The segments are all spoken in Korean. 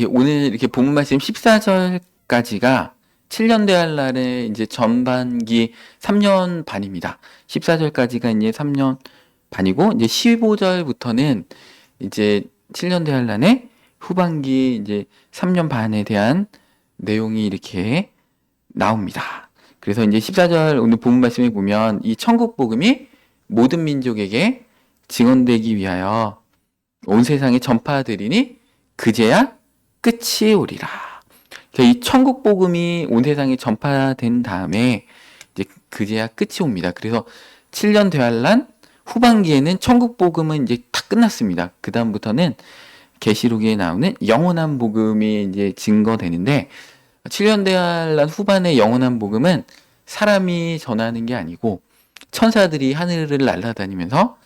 오늘 이렇게 본문 말씀 14절까지가 7년 대할 날의 이제 전반기 3년 반입니다. 14절까지가 이제 3년 반이고, 이제 15절부터는 이제 7년 대할 날의 후반기 이제 3년 반에 대한 내용이 이렇게 나옵니다. 그래서 이제 14절 오늘 본문 말씀에 보면 이 천국 복음이 모든 민족에게 증언되기 위하여 온 세상에 전파되리니 그제야 끝이 오리라. 이 천국 복음이 온 세상에 전파된 다음에 이제 그제야 끝이 옵니다. 그래서 7년 되할란 후반기에는 천국 복음은 이제 다 끝났습니다. 그 다음부터는 계시록에 나오는 영원한 복음이 이제 증거되는데, 7년 대할란 후반의 영원한 복음은 사람이 전하는 게 아니고 천사들이 하늘을 날아다니면서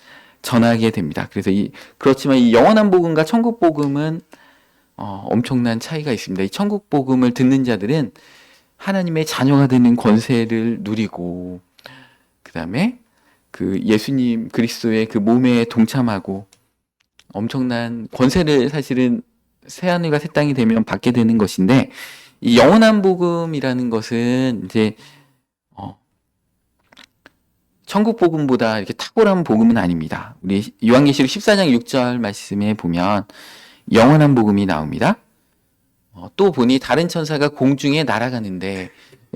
전하게 됩니다. 그래서 그렇지만 이 영원한 복음과 천국 복음은 엄청난 차이가 있습니다. 이 천국 복음을 듣는 자들은 하나님의 자녀가 되는 권세를 누리고, 그 다음에 그 예수님 그리스도의 그 몸에 동참하고 엄청난 권세를 사실은 새하늘과 새 땅이 되면 받게 되는 것인데, 이 영원한 복음이라는 것은 이제 천국 복음보다 이렇게 탁월한 복음은 아닙니다. 우리 요한계시록 14장 6절 말씀에 보면 영원한 복음이 나옵니다. 또 보니 다른 천사가 공중에 날아가는데,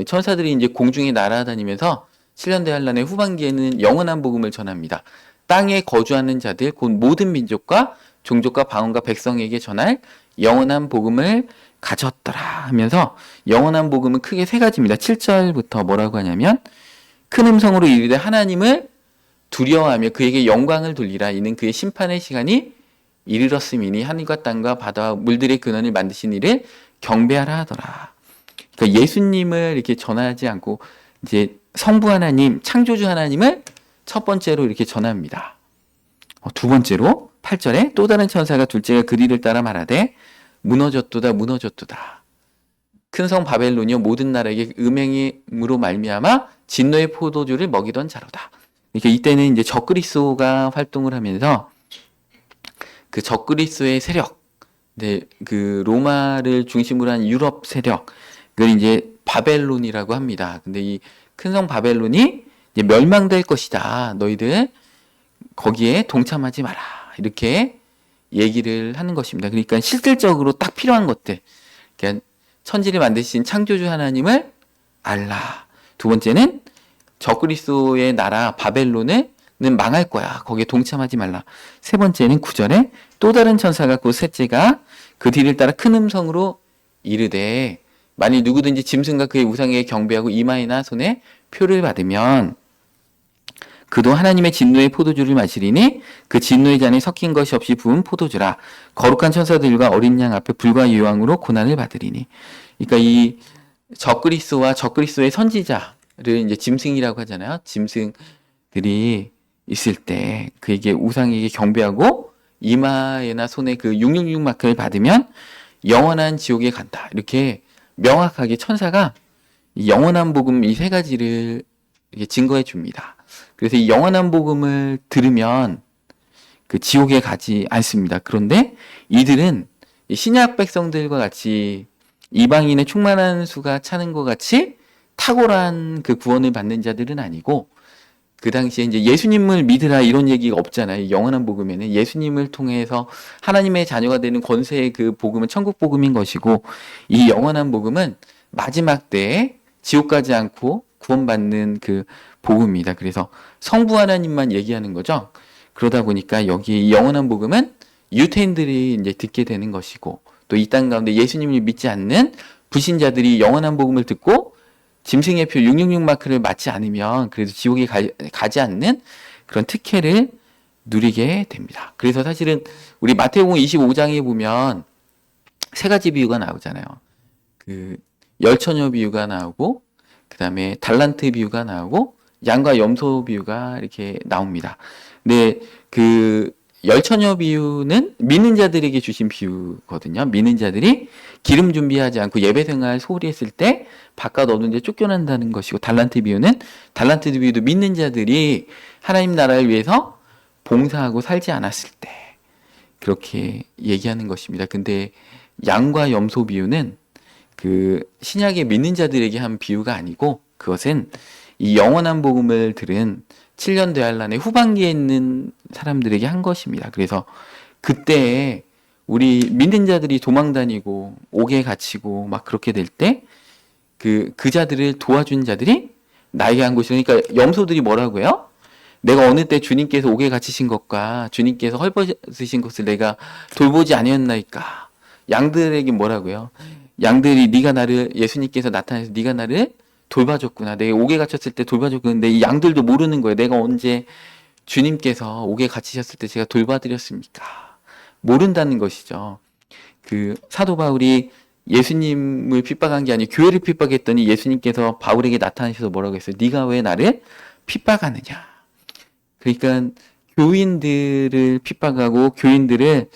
천사들이 이제 공중에 날아다니면서 7년 대환란의 후반기에는 영원한 복음을 전합니다. 땅에 거주하는 자들 곧 모든 민족과 종족과 방언과 백성에게 전할 영원한 복음을 가졌더라 하면서, 영원한 복음은 크게 세 가지입니다. 7절부터 뭐라고 하냐면, 큰 음성으로 이르되 하나님을 두려워하며 그에게 영광을 돌리라. 이는 그의 심판의 시간이 이르렀음이니 하늘과 땅과 바다와 물들의 근원을 만드신 이를 경배하라 하더라. 그러니까 예수님을 이렇게 전하지 않고 이제 성부 하나님, 창조주 하나님을 첫 번째로 이렇게 전합니다. 두 번째로 8절에 또 다른 천사가 둘째가 그리를 따라 말하되 무너졌도다 무너졌도다. 큰 성 바벨론이여 모든 나라에게 음행으로 말미암아 진노의 포도주를 먹이던 자로다. 그러니까 이때는 이제 적그리스도가 활동을 하면서 그 적그리스도의 세력, 그 로마를 중심으로 한 유럽 세력, 그걸 이제 바벨론이라고 합니다. 근데 이 큰 성 바벨론이 이제 멸망될 것이다. 너희들 거기에 동참하지 마라. 이렇게 얘기를 하는 것입니다. 그러니까 실질적으로 딱 필요한 것들. 그러니까 천지를 만드신 창조주 하나님을 알라. 두 번째는 적그리스도의 나라 바벨론은 망할 거야. 거기에 동참하지 말라. 세 번째는 9절에 또 다른 천사가 곧 셋째가 그 뒤를 따라 큰 음성으로 이르되 만일 누구든지 짐승과 그의 우상에게 경배하고 이마에나 손에 표를 받으면 그도 하나님의 진노의 포도주를 마시리니 그 진노의 잔에 섞인 것이 없이 부은 포도주라. 거룩한 천사들과 어린 양 앞에 불과 유황으로 고난을 받으리니. 그러니까 이 적그리스도와 적그리스도의 선지자를 이제 짐승이라고 하잖아요. 짐승들이 있을 때 그에게 우상에게 경배하고 이마에나 손에 그 666 마크를 받으면 영원한 지옥에 간다. 이렇게 명확하게 천사가 영원한 복음 이 세 가지를 이렇게 증거해 줍니다. 그래서 이 영원한 복음을 들으면 그 지옥에 가지 않습니다. 그런데 이들은 신약 백성들과 같이 이방인의 충만한 수가 차는 것 같이 탁월한 그 구원을 받는 자들은 아니고, 그 당시에 이제 예수님을 믿으라 이런 얘기가 없잖아요. 영원한 복음에는 예수님을 통해서 하나님의 자녀가 되는 권세의 그 복음은 천국 복음인 것이고, 이 영원한 복음은 마지막 때에 지옥 가지 않고 구원받는 그 복음입니다. 그래서 성부 하나님만 얘기하는 거죠. 그러다 보니까 여기 이 영원한 복음은 유태인들이 이제 듣게 되는 것이고, 또 이 땅 가운데 예수님을 믿지 않는 불신자들이 영원한 복음을 듣고 짐승의 표 666 마크를 맞지 않으면 그래도 지옥에 가지 않는 그런 특혜를 누리게 됩니다. 그래서 사실은 우리 마태복음 25장에 보면 세 가지 비유가 나오잖아요. 그 열처녀 비유가 나오고, 그 다음에 달란트 비유가 나오고, 양과 염소 비유가 이렇게 나옵니다. 근데 그 열처녀 비유는 믿는 자들에게 주신 비유거든요. 믿는 자들이 기름 준비하지 않고 예배 생활 소홀히 했을 때 바깥 어두운 데 쫓겨난다는 것이고, 달란트 비유도 믿는 자들이 하나님 나라를 위해서 봉사하고 살지 않았을 때 그렇게 얘기하는 것입니다. 근데 양과 염소 비유는 그 신약의 믿는 자들에게 한 비유가 아니고 그것은 이 영원한 복음을 들은 7년 대환란의 후반기에 있는 사람들에게 한 것입니다. 그래서 그때에 우리 믿는 자들이 도망 다니고 옥에 갇히고 막 그렇게 될 때 그 자들을 도와준 자들이 나에게 한 것이죠. 그러니까 염소들이 뭐라고 해요? 내가 어느 때 주님께서 옥에 갇히신 것과 주님께서 헐벗으신 것을 내가 돌보지 아니었나이까. 양들에게 뭐라고요? 양들이 네가 나를 예수님께서 나타나서 네가 나를 돌봐줬구나. 내가 옥에 갇혔을 때 돌봐줬구나. 근데 이 양들도 모르는 거예요. 내가 언제 주님께서 옥에 갇히셨을 때 제가 돌봐드렸습니까? 모른다는 것이죠. 그 사도 바울이 예수님을 핍박한 게 아니고 교회를 핍박했더니 예수님께서 바울에게 나타나셔서 뭐라고 했어요? 네가 왜 나를 핍박하느냐? 그러니까 교인들을 핍박하고 교인들을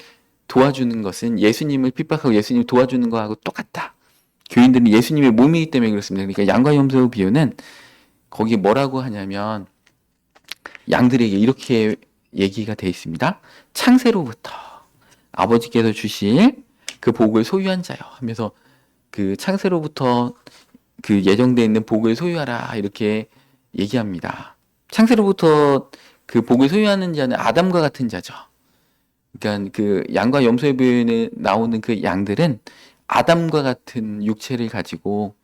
도와주는 것은 예수님을 핍박하고 예수님을 도와주는 거하고 똑같다. 교인들은 예수님의 몸이기 때문에 그렇습니다. 그러니까 양과 염소 비유는 거기 뭐라고 하냐면 양들에게 이렇게 얘기가 되어 있습니다. 창세로부터 아버지께서 주실 그 복을 소유한 자요 하면서 그 창세로부터 그 예정되어 있는 복을 소유하라 이렇게 얘기합니다. 창세로부터 그 복을 소유하는 자는 아담과 같은 자죠. 그러니까 그 양과 염소의 비유에 나오는 그 양들은 아담과 같은 육체를 가지고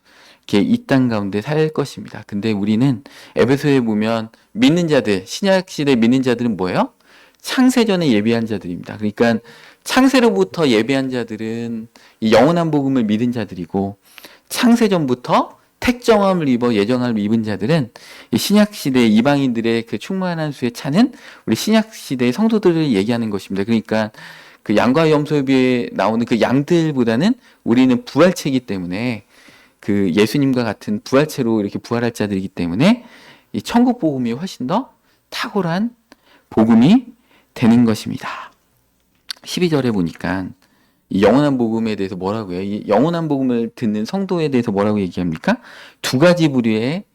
이렇게 이 땅 가운데 살 것입니다. 근데 우리는 에베소에 보면 믿는 자들, 신약 시대 믿는 자들은 뭐예요? 창세전에 예배한 자들입니다. 그러니까 창세로부터 예배한 자들은 이 영원한 복음을 믿은 자들이고 창세전부터 택정함을 입어 예정함을 입은 자들은 이 신약 시대 이방인들의 그 충만한 수에 차는 우리 신약 시대의 성도들을 얘기하는 것입니다. 그러니까 그 양과 염소에 비해 나오는 그 양들보다는 우리는 부활체이기 때문에 그 예수님과 같은 부활체로 이렇게 부활할 자들이기 때문에 이 천국 복음이 훨씬 더 탁월한 복음이 되는 것입니다. 12절에 보니까 이 영원한 복음에 대해서 뭐라고 해요? 이 영원한 복음을 듣는 성도에 대해서 뭐라고 얘기합니까? 두 가지 부류의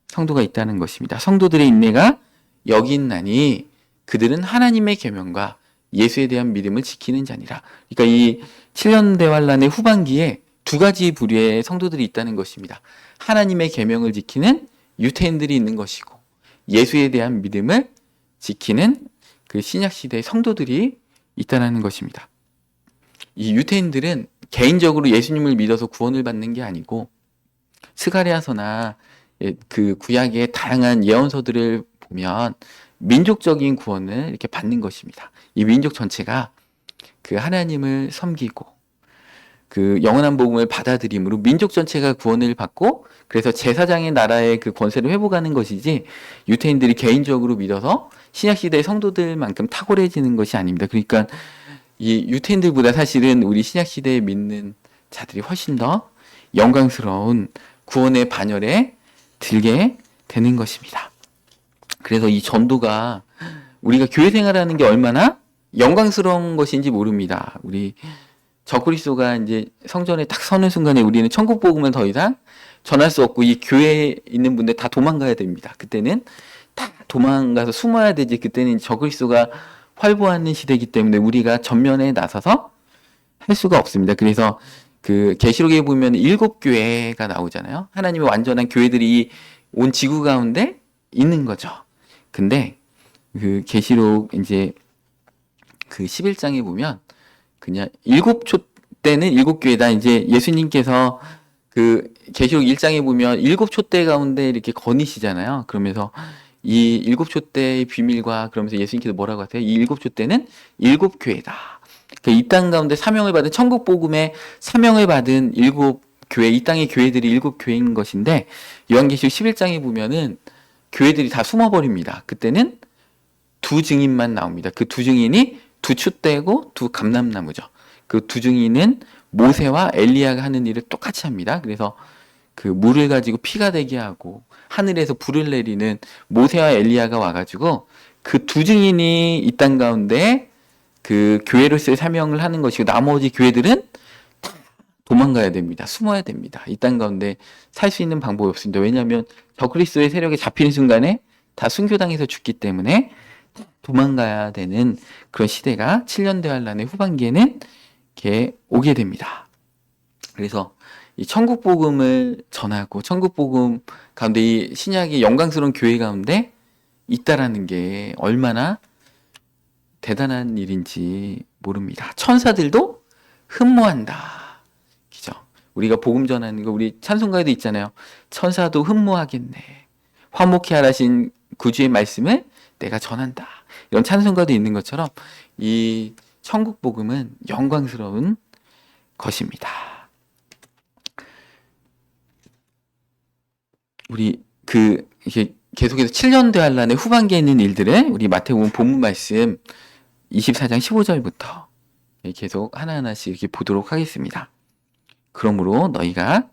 성도가 있다는 것입니다. 성도들의 인내가 여기 있나니 그들은 하나님의 계명과 예수에 대한 믿음을 지키는 자니라. 그러니까 이 7년 대환란의 후반기에 두 가지 부류의 성도들이 있다는 것입니다. 하나님의 계명을 지키는 유태인들이 있는 것이고 예수에 대한 믿음을 지키는 그 신약 시대의 성도들이 있다는 것입니다. 이 유태인들은 개인적으로 예수님을 믿어서 구원을 받는 게 아니고 스가랴서나 그 구약의 다양한 예언서들을 보면 민족적인 구원을 이렇게 받는 것입니다. 이 민족 전체가 그 하나님을 섬기고 그 영원한 복음을 받아들임으로 민족 전체가 구원을 받고 그래서 제사장의 나라의 그 권세를 회복하는 것이지 유태인들이 개인적으로 믿어서 신약시대의 성도들만큼 탁월해지는 것이 아닙니다. 그러니까 이 유태인들보다 사실은 우리 신약시대에 믿는 자들이 훨씬 더 영광스러운 구원의 반열에 들게 되는 것입니다. 그래서 이 전도가 우리가 교회 생활하는 게 얼마나 영광스러운 것인지 모릅니다. 우리 적그리스도가 이제 성전에 딱 서는 순간에 우리는 천국 복음을 더 이상 전할 수 없고 이 교회에 있는 분들 다 도망가야 됩니다. 그때는 다 도망가서 숨어야 되지. 그때는 적그리스도가 활보하는 시대이기 때문에 우리가 전면에 나서서 할 수가 없습니다. 그래서 그 계시록에 보면 7교회가 나오잖아요. 하나님의 완전한 교회들이 온 지구 가운데 있는 거죠. 근데 그 계시록 이제 그 11장에 보면 그냥 7초 때는 7교회다. 이제 예수님께서 그 계시록 1장에 보면 7촛대 가운데 이렇게 거니시잖아요. 그러면서 이 7촛대의 비밀과 그러면서 예수님께서 뭐라고 하세요? 이 7촛대는 7교회다. 이 땅 가운데 사명을 받은 천국 복음의 사명을 받은 7교회, 이 땅의 교회들이 7교회인 것인데 요한계시록 11장에 보면은 교회들이 다 숨어버립니다. 그때는 두 증인만 나옵니다. 그 두 증인이 두 촛대고 두 감람나무죠. 그 두 증인은 모세와 엘리야가 하는 일을 똑같이 합니다. 그래서 그 물을 가지고 피가 되게 하고 하늘에서 불을 내리는 모세와 엘리야가 와가지고 그 두 증인이 이 땅 가운데 그 교회로서의 사명을 하는 것이고 나머지 교회들은 도망가야 됩니다. 숨어야 됩니다. 이 땅 가운데 살 수 있는 방법이 없습니다. 왜냐하면 적그리스도의 세력에 잡히는 순간에 다 순교당해서 죽기 때문에 도망가야 되는 그런 시대가 7년 대환란의 후반기에는 이렇게 오게 됩니다. 그래서 이 천국 복음을 전하고 천국 복음 가운데 이 신약의 영광스러운 교회 가운데 있다라는 게 얼마나 대단한 일인지 모릅니다. 천사들도 흠모한다. 그죠? 우리가 복음 전하는 거 우리 찬송가에도 있잖아요. 천사도 흠모하겠네. 화목해 하라신 구주의 말씀을 내가 전한다. 이런 찬송가도 있는 것처럼 이 천국 복음은 영광스러운 것입니다. 우리 이렇게 계속해서 7년 대환란의 후반기에 있는 일들을 우리 마태복음 본문 말씀 24장 15절부터 계속 하나하나씩 이렇게 보도록 하겠습니다. 그러므로 너희가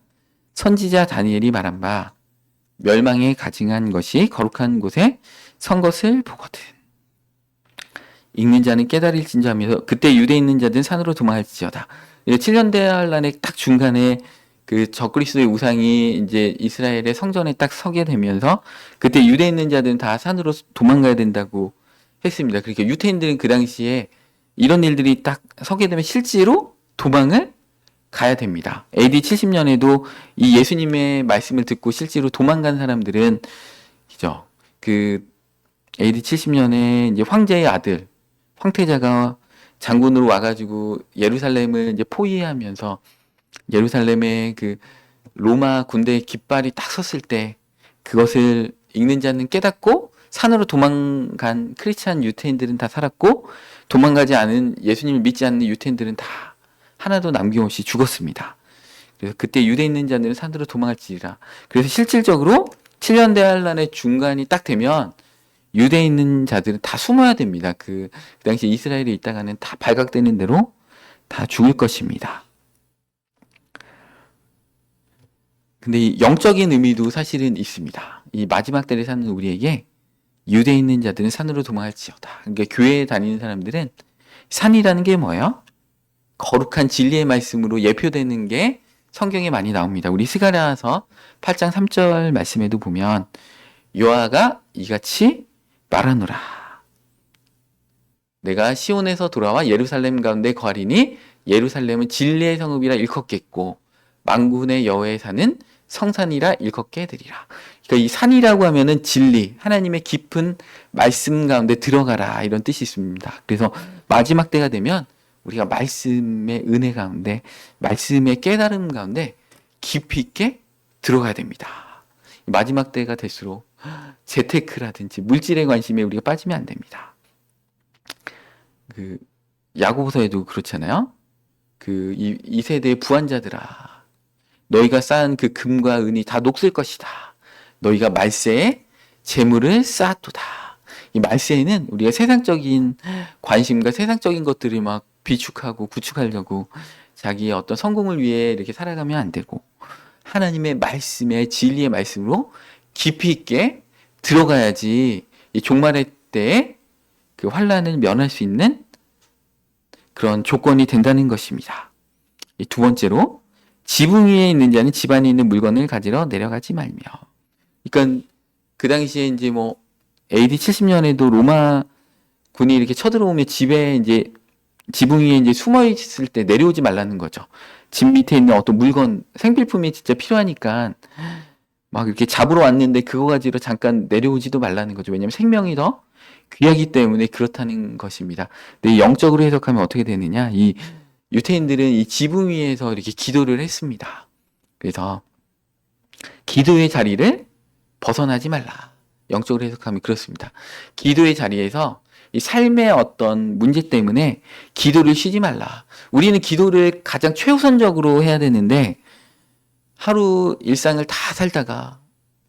선지자 다니엘이 말한 바 멸망에 가증한 것이 거룩한 곳에 선 것을 보거든. 읽는 자는 깨달을진저 하면서 그때 유대에 있는 자들은 산으로 도망할지어다. 7년 대환란의 딱 중간에 그 적그리스도의 우상이 이제 이스라엘의 성전에 딱 서게 되면서 그때 유대에 있는 자들은 다 산으로 도망가야 된다고 했습니다. 그러니까 유태인들은 그 당시에 이런 일들이 딱 서게 되면 실제로 도망을 가야 됩니다. AD 70년에도 이 예수님의 말씀을 듣고 실제로 도망간 사람들은 그죠? 그 AD 70년에 이제 황제의 아들 황태자가 장군으로 와가지고 예루살렘을 이제 포위하면서 예루살렘에 그 로마 군대의 깃발이 딱 섰을 때 그것을 읽는 자는 깨닫고 산으로 도망간 크리스찬 유태인들은 다 살았고 도망가지 않은 예수님을 믿지 않는 유태인들은 다 하나도 남김없이 죽었습니다. 그래서 그때 유대에 있는 자들은 산으로 도망할지라. 그래서 실질적으로 7년 대환란의 중간이 딱 되면 유대에 있는 자들은 다 숨어야 됩니다. 그 당시 이스라엘에 있다가는 다 발각되는 대로 다 죽을 것입니다. 근데 이 영적인 의미도 사실은 있습니다. 이 마지막 때를 사는 우리에게 유대에 있는 자들은 산으로 도망할지어다. 그러니까 교회에 다니는 사람들은 산이라는 게 뭐예요? 거룩한 진리의 말씀으로 예표되는 게 성경에 많이 나옵니다. 우리 스가랴서 8장 3절 말씀에도 보면 여호와가 이같이 말하노라. 내가 시온에서 돌아와 예루살렘 가운데 거하리니 예루살렘은 진리의 성읍이라 일컫겠고 만군의 여호와의 산은 성산이라 일컫게 되리라. 그러니까 이 산이라고 하면은 진리, 하나님의 깊은 말씀 가운데 들어가라 이런 뜻이 있습니다. 그래서 마지막 때가 되면 우리가 말씀의 은혜 가운데, 말씀의 깨달음 가운데 깊이 있게 들어가야 됩니다. 마지막 때가 될수록 재테크라든지 물질의 관심에 우리가 빠지면 안 됩니다. 그 야고보서에도 그렇잖아요. 이 세대의 부한자들아, 너희가 쌓은 그 금과 은이 다 녹슬 것이다. 너희가 말세에 재물을 쌓았도다. 이 말세에는 우리가 세상적인 관심과 세상적인 것들을 막 비축하고 구축하려고 자기의 어떤 성공을 위해 이렇게 살아가면 안 되고 하나님의 말씀의 진리의 말씀으로 깊이 있게 들어가야지 이 종말의 때에 그 환란을 면할 수 있는 그런 조건이 된다는 것입니다. 두 번째로 지붕 위에 있는 자는 집 안에 있는 물건을 가지러 내려가지 말며. 그러니까 그 당시에 이제 뭐 AD 70년에도 로마 군이 이렇게 쳐들어오면 집에 이제 지붕 위에 이제 숨어 있을 때 내려오지 말라는 거죠. 집 밑에 있는 어떤 물건, 생필품이 진짜 필요하니까 막 이렇게 잡으러 왔는데 그거 가지러 잠깐 내려오지도 말라는 거죠. 왜냐하면 생명이 더 귀하기 때문에 그렇다는 것입니다. 근데 영적으로 해석하면 어떻게 되느냐? 이 유태인들은 이 지붕 위에서 이렇게 기도를 했습니다. 그래서 기도의 자리를 벗어나지 말라. 영적으로 해석하면 그렇습니다. 기도의 자리에서 이 삶의 어떤 문제 때문에 기도를 쉬지 말라. 우리는 기도를 가장 최우선적으로 해야 되는데 하루 일상을 다 살다가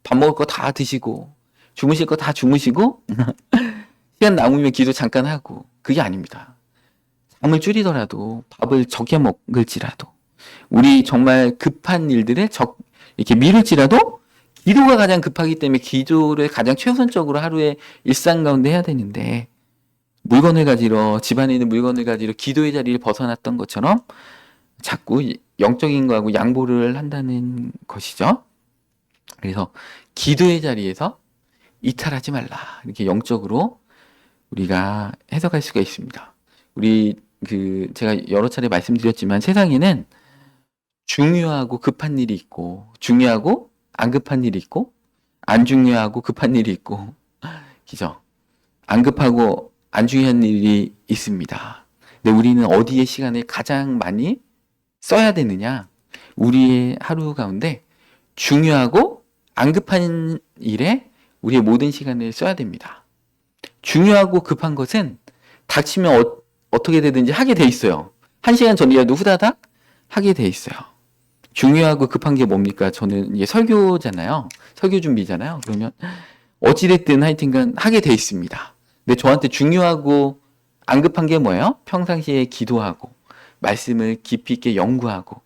밥 먹을 거 다 드시고 주무실 거 다 주무시고 시간 남으면 기도 잠깐 하고 그게 아닙니다. 잠을 줄이더라도 밥을 적게 먹을지라도 우리 정말 급한 일들을 이렇게 미룰지라도 기도가 가장 급하기 때문에 기도를 가장 최우선적으로 하루의 일상 가운데 해야 되는데 물건을 가지러 집안에 있는 물건을 가지러 기도의 자리를 벗어났던 것처럼 자꾸 영적인 거하고 양보를 한다는 것이죠. 그래서 기도의 자리에서 이탈하지 말라. 이렇게 영적으로 우리가 해석할 수가 있습니다. 제가 여러 차례 말씀드렸지만 세상에는 중요하고 급한 일이 있고, 중요하고 안 급한 일이 있고, 안 중요하고 급한 일이 있고, 그죠? 안 급하고 안 중요한 일이 있습니다. 근데 우리는 어디에 시간을 가장 많이 써야 되느냐? 우리의 하루 가운데 중요하고 안 급한 일에 우리의 모든 시간을 써야 됩니다. 중요하고 급한 것은 닥치면 어떻게 되든지 하게 돼 있어요. 1시간 전이라도 후다닥 하게 돼 있어요. 중요하고 급한 게 뭡니까? 저는 이게 설교잖아요. 설교 준비잖아요. 그러면 어찌됐든 하여튼간 하게 돼 있습니다. 근데 저한테 중요하고 안 급한 게 뭐예요? 평상시에 기도하고 말씀을 깊이 있게 연구하고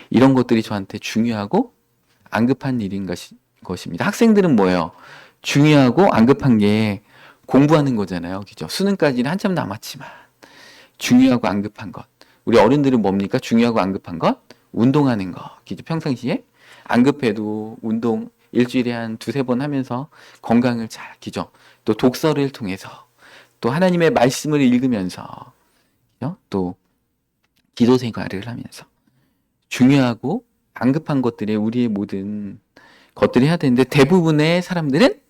이런 것들이 저한테 중요하고 안 급한 일인 것입니다. 학생들은 뭐예요? 중요하고 안 급한 게 공부하는 거잖아요. 그죠? 수능까지는 한참 남았지만 중요하고 안 급한 것. 우리 어른들은 뭡니까? 중요하고 안 급한 것? 운동하는 거. 그죠? 평상시에 안 급해도 운동 일주일에 한 두세 번 하면서 건강을 잘, 그죠? 또 독서를 통해서 또 하나님의 말씀을 읽으면서 그죠? 또 기도 생활을 하면서 중요하고 안 급한 것들에 우리의 모든 것들을 해야 되는데 대부분의 사람들은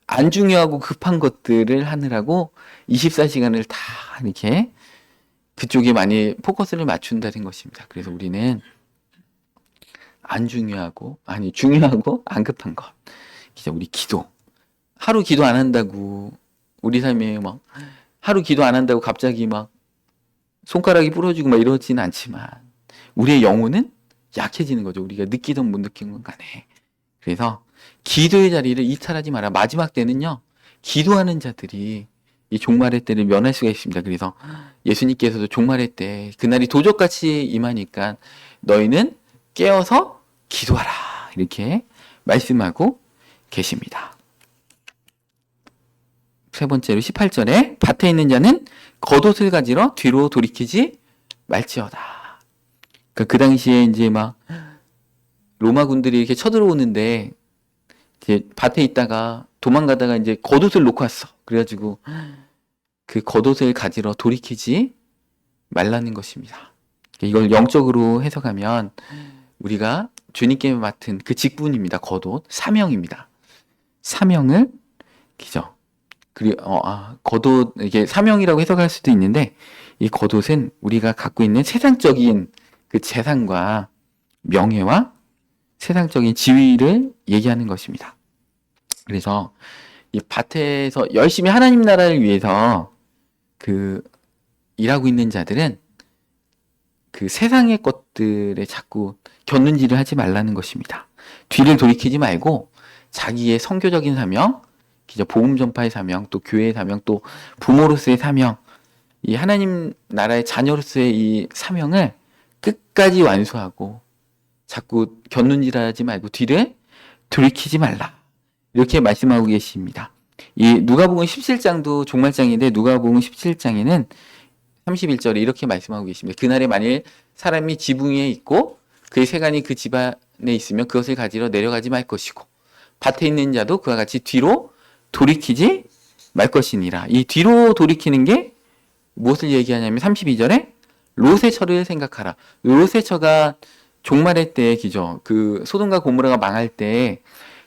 안 중요하고 급한 것들을 하느라고 24시간을 다 이렇게 그쪽에 많이 포커스를 맞춘다는 것입니다. 그래서 우리는 중요하고 안 급한 것. 진짜 우리 기도. 하루 기도 안 한다고 우리 삶에 막 하루 기도 안 한다고 갑자기 막 손가락이 부러지고 막 이러지는 않지만 우리의 영혼은 약해지는 거죠. 우리가 느끼든 못 느낀 건 간에. 그래서 기도의 자리를 이탈하지 마라. 마지막 때는요. 기도하는 자들이 이 종말의 때를 면할 수가 있습니다. 그래서 예수님께서도 종말의 때 그날이 도적같이 임하니까 너희는 깨어서 기도하라. 이렇게 말씀하고 계십니다. 세 번째로 18절에 밭에 있는 자는 겉옷을 가지러 뒤로 돌이키지 말지어다. 그 당시에 이제 막 로마 군들이 이렇게 쳐들어오는데 이제 밭에 있다가 도망가다가 이제 겉옷을 놓고 왔어. 그래가지고 그 겉옷을 가지러 돌이키지 말라는 것입니다. 이걸 영적으로 해석하면 우리가 주님께 맡은 그 직분입니다. 겉옷, 사명입니다. 사명을 기죠. 그리고 겉옷 이게 사명이라고 해석할 수도 있는데 이 겉옷은 우리가 갖고 있는 세상적인 그 재산과 명예와 세상적인 지위를 얘기하는 것입니다. 그래서 이 밭에서 열심히 하나님 나라를 위해서 그 일하고 있는 자들은 그 세상의 것들에 자꾸 곁눈질을 하지 말라는 것입니다. 뒤를 돌이키지 말고 자기의 선교적인 사명, 복음 전파의 사명, 또 교회의 사명, 또 부모로서의 사명, 이 하나님 나라의 자녀로서의 이 사명을 끝까지 완수하고 자꾸 곁눈질하지 말고 뒤를 돌이키지 말라. 이렇게 말씀하고 계십니다. 이 누가복음 17장도 종말장인데 누가복음 17장에는 31절에 이렇게 말씀하고 계십니다. 그날에 만일 사람이 지붕 위에 있고 그의 세간이 그 집안에 있으면 그것을 가지러 내려가지 말 것이고 밭에 있는 자도 그와 같이 뒤로 돌이키지 말 것이니라. 이 뒤로 돌이키는 게 무엇을 얘기하냐면 32절에 롯의 처를 생각하라. 롯의 처가 종말의 때 기죠. 그 소돔과 고모라가 망할 때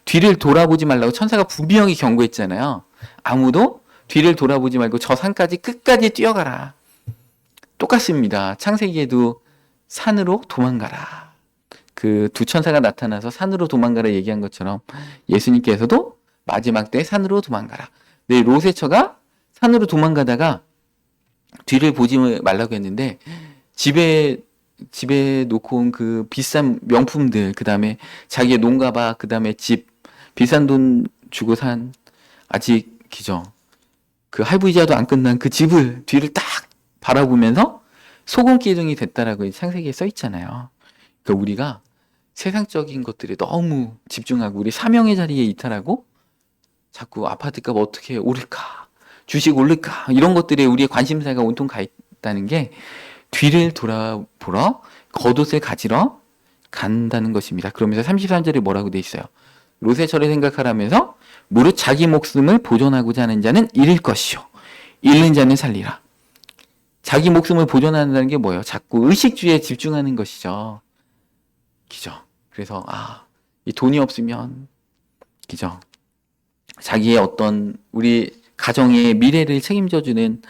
뒤를 돌아보지 말라고 천사가 분명히 경고했잖아요. 아무도 뒤를 돌아보지 말고 저 산까지 끝까지 뛰어가라. 똑같습니다. 창세기에도 산으로 도망가라. 그 두 천사가 나타나서 산으로 도망가라 얘기한 것처럼 예수님께서도 마지막 때 산으로 도망가라. 네, 롯의 처가 산으로 도망가다가 뒤를 보지 말라고 했는데 집에 놓고 온 그 비싼 명품들, 그 다음에 자기의 농가봐, 그 다음에 집, 비싼 돈 주고 산 아직 기죠. 그 할부이자도 안 끝난 그 집을 뒤를 딱 바라보면서 소금기둥이 됐다라고 창세기에 써 있잖아요. 그러니까 우리가 세상적인 것들에 너무 집중하고 우리 사명의 자리에 이탈하고 자꾸 아파트값 어떻게 오를까, 주식 오를까 이런 것들에 우리의 관심사가 온통 가 있다는 게 뒤를 돌아보러 겉옷을 가지러 간다는 것입니다. 그러면서 33절에 뭐라고 돼 있어요? 롯의 처를 생각하라면서 무릇 자기 목숨을 보존하고자 하는 자는 잃을 것이요 잃는 자는 살리라. 자기 목숨을 보존한다는 게 뭐예요? 자꾸 의식주의에 집중하는 것이죠. 그죠? 그래서 이 돈이 없으면 그죠? 자기의 어떤 우리 가정의 미래를 책임져주는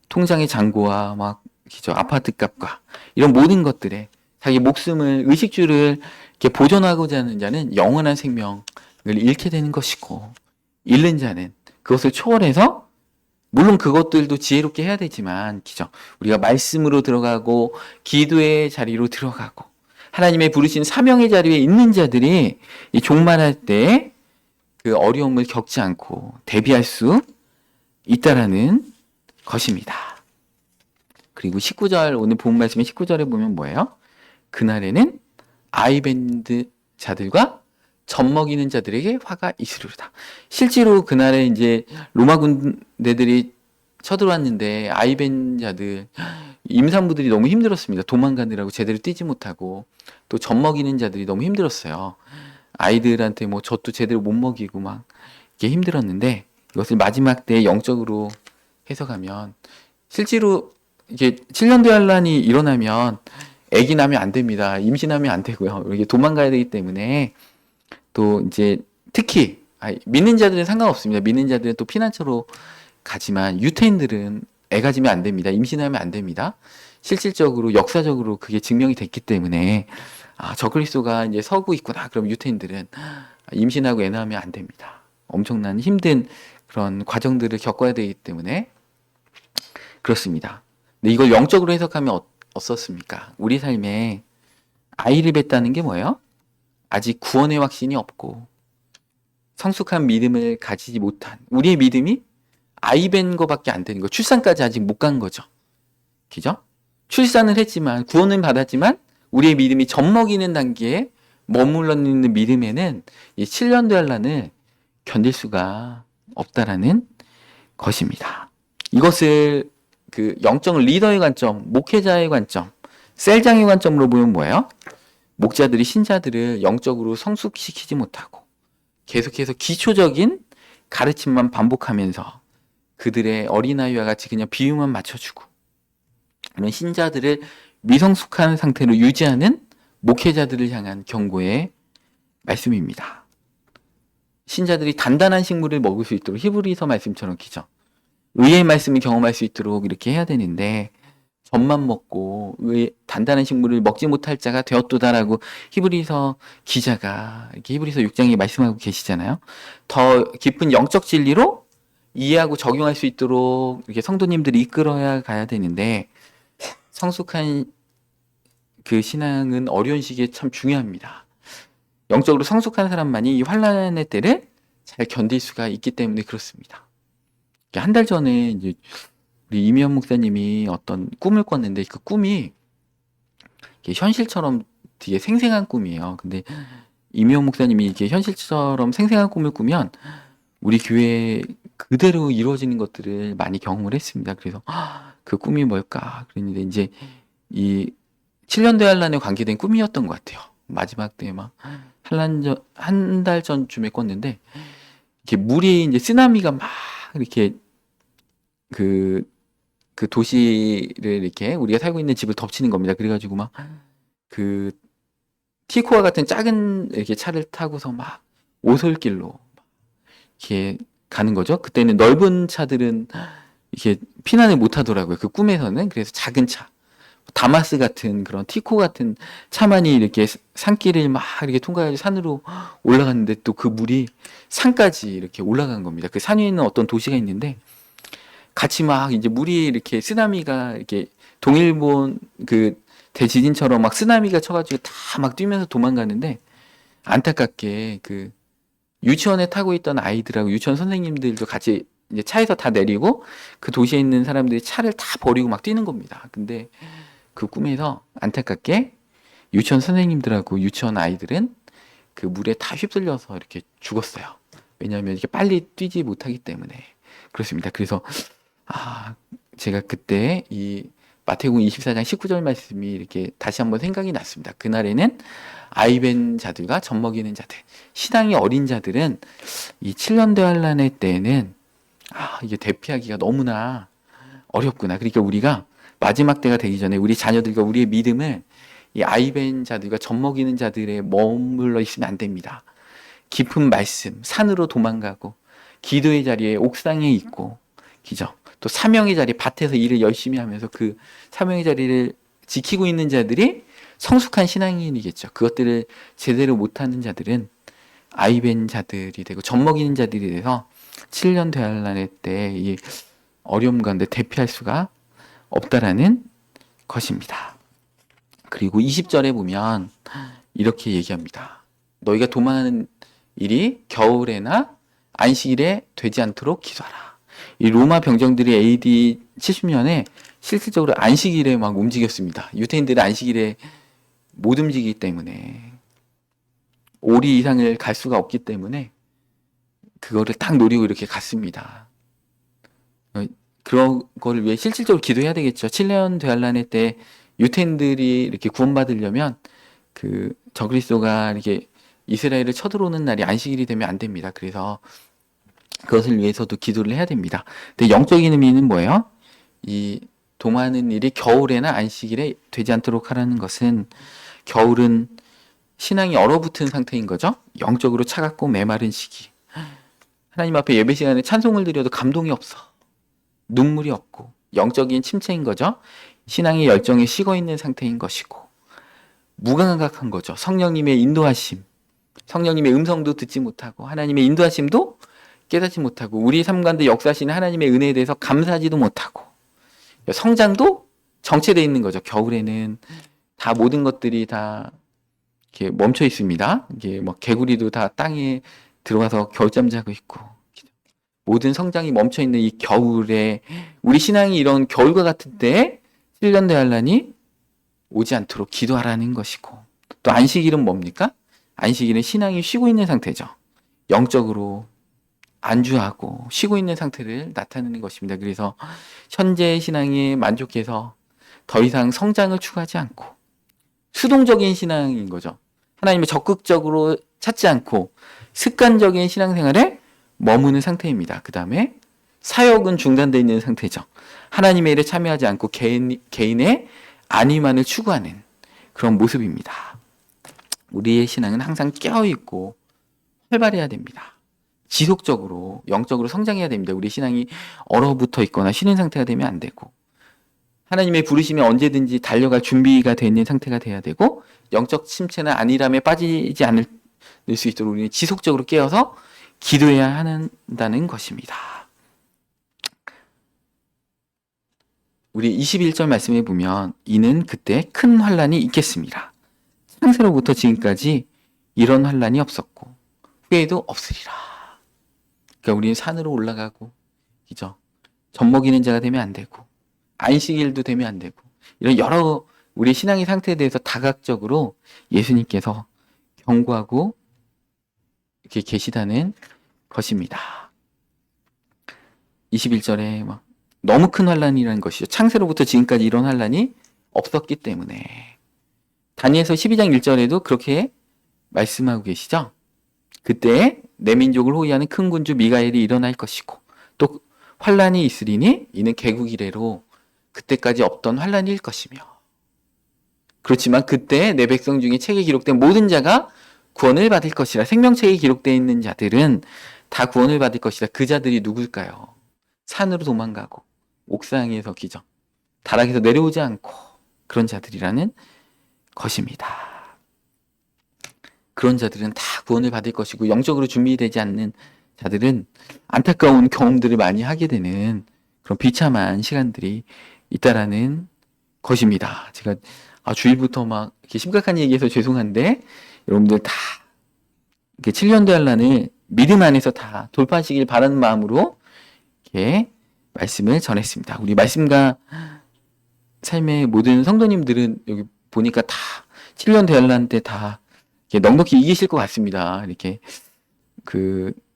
통장의 잔고와 막 그죠? 아파트 값과 이런 모든 것들에 자기 목숨을 의식주를 이렇게 보존하고자 하는 자는 영원한 생명을 잃게 되는 것이고 잃는 자는 그것을 초월해서 물론 그것들도 지혜롭게 해야 되지만 그죠? 우리가 말씀으로 들어가고 기도의 자리로 들어가고 하나님의 부르신 사명의 자리에 있는 자들이 이 종말할 때 그 어려움을 겪지 않고 대비할 수 있다라는 것입니다. 그리고 19절 오늘 본 말씀의 19절에 보면 뭐예요? 그날에는 아이밴드 자들과 젖먹이는 자들에게 화가 있으리로다. 실제로 그날에 이제 로마 군대들이 쳐들어왔는데 아이밴드 자들 임산부들이 너무 힘들었습니다. 도망가느라고 제대로 뛰지 못하고 또 젖먹이는 자들이 너무 힘들었어요. 아이들한테 뭐 젖도 제대로 못 먹이고 막 이게 힘들었는데 이것을 마지막 때 영적으로 해석하면 실제로 이게 7년 대환란이 일어나면 아기 나면 안 됩니다. 임신하면 안 되고요. 이게 도망가야 되기 때문에 또 이제 특히 믿는 자들은 상관없습니다. 믿는 자들은 또 피난처로 가지만 유태인들은 애 가지면 안 됩니다. 임신하면 안 됩니다. 실질적으로 역사적으로 그게 증명이 됐기 때문에 적그리스도가 이제 서고 있구나. 그럼 유태인들은 임신하고 애 낳으면 안 됩니다. 엄청난 힘든 그런 과정들을 겪어야 되기 때문에 그렇습니다. 근데 이걸 영적으로 해석하면 어떻습니까? 우리 삶에 아이를 뱉다는 게 뭐예요? 아직 구원의 확신이 없고 성숙한 믿음을 가지지 못한 우리의 믿음이 아이 뵌 거밖에 안 되는 거. 출산까지 아직 못 간 거죠. 그죠? 출산을 했지만 구원은 받았지만 우리의 믿음이 젖먹이는 단계에 머물러 있는 믿음에는 이 7년 대환란을 견딜 수가 없다라는 것입니다. 이것을 그 영적 리더의 관점, 목회자의 관점, 셀장의 관점으로 보면 뭐예요? 목자들이 신자들을 영적으로 성숙시키지 못하고 계속해서 기초적인 가르침만 반복하면서 그들의 어린아이와 같이 그냥 비유만 맞춰주고 이런 신자들을 미성숙한 상태로 유지하는 목회자들을 향한 경고의 말씀입니다. 신자들이 단단한 식물을 먹을 수 있도록 히브리서 말씀처럼 기죠. 의의 말씀을 경험할 수 있도록 이렇게 해야 되는데 젖만 먹고 단단한 식물을 먹지 못할 자가 되었도다라고 히브리서 기자가 이렇게 히브리서 6장에 말씀하고 계시잖아요. 더 깊은 영적 진리로 이해하고 적용할 수 있도록 이렇게 성도님들이 이끌어야 가야 되는데 성숙한 그 신앙은 어려운 시기에 참 중요합니다. 영적으로 성숙한 사람만이 이 환난의 때를 잘 견딜 수가 있기 때문에 그렇습니다. 한 달 전에 이제 우리 이미연 목사님이 어떤 꿈을 꿨는데 그 꿈이 현실처럼 되게 생생한 꿈이에요. 근데 이미연 목사님이 이렇게 현실처럼 생생한 꿈을 꾸면 우리 교회에 그대로 이루어지는 것들을 많이 경험을 했습니다. 그래서 그 꿈이 뭘까 그랬는데 이제 이 7년 대환란에 관계된 꿈이었던 것 같아요. 마지막 때 막 한 달 전쯤에 꿨는데 이렇게 물이 이제 쓰나미가 막 이렇게 그 도시를 이렇게 우리가 살고 있는 집을 덮치는 겁니다. 그래가지고 막 그 티코아 같은 작은 이렇게 차를 타고서 막 오솔길로 이렇게 가는 거죠. 그때는 넓은 차들은 이렇게 피난을 못 하더라고요. 그 꿈에서는. 그래서 작은 차, 다마스 같은 그런 티코 같은 차만이 이렇게 산길을 막 이렇게 통과해서 산으로 올라갔는데 또 그 물이 산까지 이렇게 올라간 겁니다. 그 산 위에 있는 어떤 도시가 있는데 같이 막 이제 물이 이렇게 쓰나미가 이렇게 동일본 그 대지진처럼 막 쓰나미가 쳐가지고 다 막 뛰면서 도망가는데 안타깝게 그 유치원에 타고 있던 아이들하고 유치원 선생님들도 같이 이제 차에서 다 내리고 그 도시에 있는 사람들이 차를 다 버리고 막 뛰는 겁니다. 근데 그 꿈에서 안타깝게 유치원 선생님들하고 유치원 아이들은 그 물에 다 휩쓸려서 이렇게 죽었어요. 왜냐하면 이렇게 빨리 뛰지 못하기 때문에 그렇습니다. 그래서 제가 그때 이 마태복음 24장 19절 말씀이 이렇게 다시 한번 생각이 났습니다. 그날에는 아이벤 자들과 젖먹이는 자들, 신앙이 어린 자들은 이 7년 대환란의 때에는 이게 대피하기가 너무나 어렵구나. 그러니까 우리가 마지막 때가 되기 전에 우리 자녀들과 우리의 믿음을 이 아이벤 자들과 젖먹이는 자들에 머물러 있으면 안 됩니다. 깊은 말씀, 산으로 도망가고 기도의 자리에 옥상에 있고, 기죠. 또 사명의 자리, 밭에서 일을 열심히 하면서 그 사명의 자리를 지키고 있는 자들이 성숙한 신앙인이겠죠. 그것들을 제대로 못하는 자들은 아이벤 자들이 되고 젖먹이는 자들이 돼서 7년 대환란의 때 이 어려움 가운데 대피할 수가 없다라는 것입니다. 그리고 20절에 보면 이렇게 얘기합니다. 너희가 도망하는 일이 겨울에나 안식일에 되지 않도록 기도하라. 이 로마 병정들이 AD 70년에 실질적으로 안식일에 막 움직였습니다. 유대인들은 안식일에 못 움직이기 때문에, 오리 이상을 갈 수가 없기 때문에 그거를 딱 노리고 이렇게 갔습니다. 그런 거를 위해 실질적으로 기도해야 되겠죠. 7년 대환란의 때 유태인들이 이렇게 구원받으려면 그 적그리스도가 이렇게 이스라엘을 쳐들어오는 날이 안식일이 되면 안 됩니다. 그래서 그것을 위해서도 기도를 해야 됩니다. 근데 영적인 의미는 뭐예요? 이 도망하는 일이 겨울에나 안식일에 되지 않도록 하라는 것은, 겨울은 신앙이 얼어붙은 상태인 거죠. 영적으로 차갑고 메마른 시기. 하나님 앞에 예배 시간에 찬송을 드려도 감동이 없어. 눈물이 없고 영적인 침체인 거죠. 신앙의 열정이 식어 있는 상태인 것이고, 무감각한 거죠. 성령님의 인도하심, 성령님의 음성도 듣지 못하고 하나님의 인도하심도 깨닫지 못하고 우리 삶 가운데 역사하시는 하나님의 은혜에 대해서 감사하지도 못하고, 성장도 정체되어 있는 거죠. 겨울에는 다 모든 것들이 다 이렇게 멈춰 있습니다. 이게 뭐 개구리도 다 땅에 들어가서 겨울잠 자고 있고, 모든 성장이 멈춰 있는 이 겨울에 우리 신앙이 이런 겨울과 같은 때에 7년 대환란이 오지 않도록 기도하라는 것이고, 또 안식일은 뭡니까? 안식일은 신앙이 쉬고 있는 상태죠. 영적으로 안주하고 쉬고 있는 상태를 나타내는 것입니다. 그래서 현재 신앙에 만족해서 더 이상 성장을 추구하지 않고 수동적인 신앙인 거죠. 하나님을 적극적으로 찾지 않고 습관적인 신앙생활에 머무는 상태입니다. 그 다음에 사역은 중단되어 있는 상태죠. 하나님의 일에 참여하지 않고 개인의 안위만을 추구하는 그런 모습입니다. 우리의 신앙은 항상 깨어있고 활발해야 됩니다. 지속적으로 영적으로 성장해야 됩니다. 우리 신앙이 얼어붙어 있거나 쉬는 상태가 되면 안 되고, 하나님의 부르심에 언제든지 달려갈 준비가 되어 있는 상태가 돼야 되고, 영적 침체나 안일함에 빠지지 않을 수 있도록 우리는 지속적으로 깨어서 기도해야 한다는 것입니다. 우리 21절 말씀에 보면 이는 그때 큰 환란이 있겠습니다. 창세로부터 지금까지 이런 환란이 없었고 후에도 없으리라. 그러니까 우리는 산으로 올라가고, 그죠? 젖먹이는 자가 되면 안 되고 안식일도 되면 안 되고, 이런 여러 우리 신앙의 상태에 대해서 다각적으로 예수님께서 경고하고 이렇게 계시다는 것입니다. 21절에 막 너무 큰 환란이라는 것이죠. 창세로부터 지금까지 이런 환란이 없었기 때문에. 다니엘서 12장 1절에도 그렇게 말씀하고 계시죠. 그때 내 민족을 호위하는 큰 군주 미가엘이 일어날 것이고 또 환란이 있으리니 이는 개국 이래로 그때까지 없던 환란일 것이며, 그렇지만 그때 내 백성 중에 책에 기록된 모든 자가 구원을 받을 것이라. 생명책에 기록되어 있는 자들은 다 구원을 받을 것이라. 그 자들이 누굴까요? 산으로 도망가고 옥상에서 기죠. 다락에서 내려오지 않고 그런 자들이라는 것입니다. 그런 자들은 다 구원을 받을 것이고, 영적으로 준비되지 않는 자들은 안타까운 경험들을 많이 하게 되는 그런 비참한 시간들이 있다라는 것입니다. 제가 주일부터 막 이렇게 심각한 얘기해서 죄송한데, 여러분들 다 이렇게 7년 대환란을 믿음 안에서 다 돌파하시길 바라는 마음으로 이렇게 말씀을 전했습니다. 우리 말씀과 삶의 모든 성도님들은 여기 보니까 다 7년 대환란 때 다 넉넉히 이기실 것 같습니다. 이렇게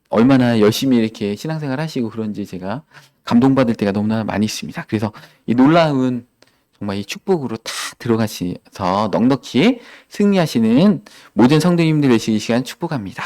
얼마나 열심히 이렇게 신앙생활 하시고 그런지 제가 감동받을 때가 너무나 많이 있습니다. 그래서 이 놀라운 정말 이 축복으로 다 들어가셔서 넉넉히 승리하시는 모든 성도님들 되시기 시간 축복합니다.